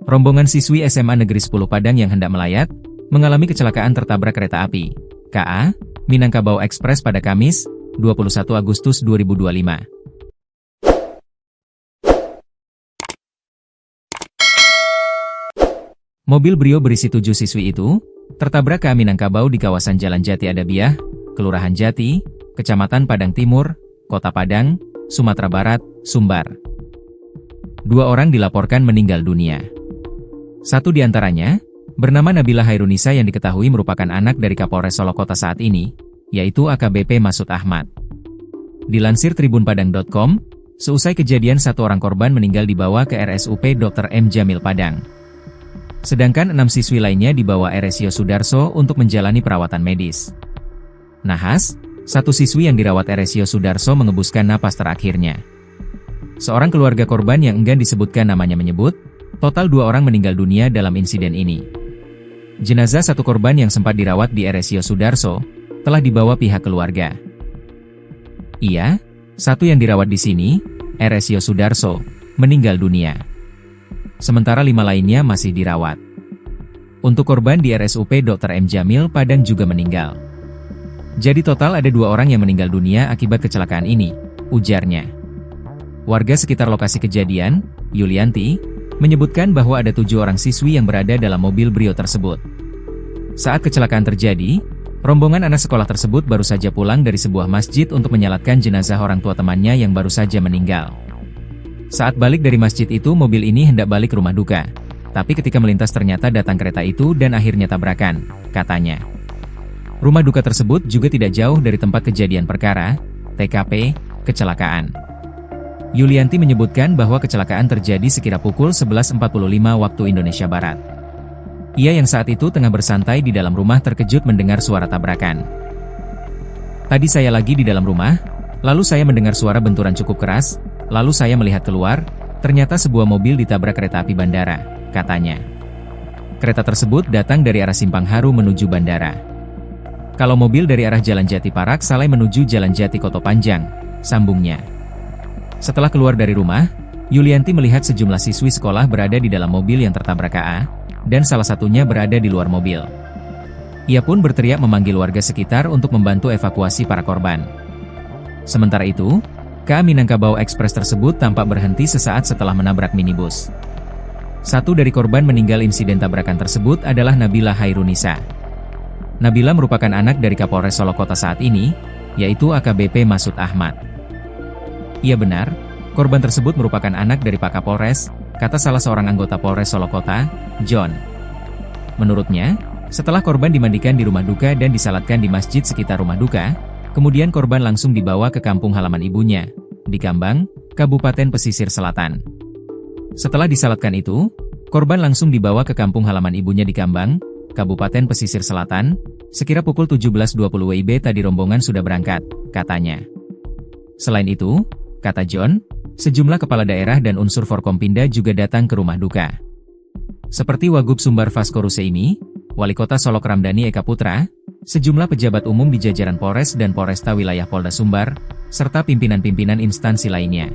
Rombongan siswi SMA Negeri 10 Padang yang hendak melayat, mengalami kecelakaan tertabrak kereta api KA Minangkabau Express pada Kamis, 21 Agustus 2025. Mobil Brio berisi 7 siswi itu tertabrak KA Minangkabau di kawasan Jalan Jati Adabiah, Kelurahan Jati, Kecamatan Padang Timur, Kota Padang, Sumatera Barat, Sumbar. 2 orang dilaporkan meninggal dunia. Satu di antaranya, bernama Nabila Hairunisa yang diketahui merupakan anak dari Kapolres Solo Kota saat ini, yaitu AKBP Masud Ahmad. Dilansir tribunpadang.com, seusai kejadian 1 orang korban meninggal dibawa ke RSUP Dr. M. Jamil Padang. Sedangkan 6 siswi lainnya dibawa RSIO Sudarso untuk menjalani perawatan medis. Nahas, 1 siswi yang dirawat RSIO Sudarso mengebuskan napas terakhirnya. Seorang keluarga korban yang enggan disebutkan namanya menyebut, total 2 orang meninggal dunia dalam insiden ini. Jenazah 1 korban yang sempat dirawat di RSIO Sudarso telah dibawa pihak keluarga. Ia, 1 yang dirawat di sini, RSIO Sudarso, meninggal dunia. Sementara 5 lainnya masih dirawat. Untuk korban di RSUP Dr. M. Jamil Padang juga meninggal. Jadi total ada 2 orang yang meninggal dunia akibat kecelakaan ini, ujarnya. Warga sekitar lokasi kejadian, Yulianti, menyebutkan bahwa ada 7 orang siswi yang berada dalam mobil Brio tersebut. Saat kecelakaan terjadi, rombongan anak sekolah tersebut baru saja pulang dari sebuah masjid untuk menyalatkan jenazah orang tua temannya yang baru saja meninggal. Saat balik dari masjid itu mobil ini hendak balik ke rumah duka. Tapi ketika melintas ternyata datang kereta itu dan akhirnya tabrakan, katanya. Rumah duka tersebut juga tidak jauh dari tempat kejadian perkara, TKP, kecelakaan. Yulianti menyebutkan bahwa kecelakaan terjadi sekira pukul 11.45 waktu Indonesia Barat. Ia yang saat itu tengah bersantai di dalam rumah terkejut mendengar suara tabrakan. Tadi saya lagi di dalam rumah, lalu saya mendengar suara benturan cukup keras, lalu saya melihat keluar, ternyata sebuah mobil ditabrak kereta api bandara, katanya. Kereta tersebut datang dari arah Simpang Haru menuju bandara. Kalau mobil dari arah Jalan Jati Parak Saleh menuju Jalan Jati Koto Panjang, sambungnya. Setelah keluar dari rumah, Yulianti melihat sejumlah siswi sekolah berada di dalam mobil yang tertabrak KA, dan salah satunya berada di luar mobil. Ia pun berteriak memanggil warga sekitar untuk membantu evakuasi para korban. Sementara itu, KA Minangkabau Express tersebut tampak berhenti sesaat setelah menabrak minibus. 1 dari korban meninggal insiden tabrakan tersebut adalah Nabila Hairunisa. Nabila merupakan anak dari Kapolres Solo Kota saat ini, yaitu AKBP Masud Ahmad. Iya benar, korban tersebut merupakan anak dari Pak Kapolres, kata salah seorang anggota Polres Solo Kota, John. Menurutnya, setelah korban dimandikan di rumah duka dan disalatkan di masjid sekitar rumah duka, kemudian korban langsung dibawa ke kampung halaman ibunya, di Kambang, Kabupaten Pesisir Selatan. Setelah disalatkan itu, korban langsung dibawa ke kampung halaman ibunya di Kambang, Kabupaten Pesisir Selatan, sekira pukul 17.20 WIB tadi rombongan sudah berangkat, katanya. Selain itu, kata John, sejumlah kepala daerah dan unsur Forkompinda juga datang ke rumah duka. Seperti Wagub Sumbar Vasco Russeini, Wali Kota Solok Ramdhani Eka Putra, sejumlah pejabat umum di jajaran Polres dan Polresta Wilayah Polda Sumbar, serta pimpinan-pimpinan instansi lainnya.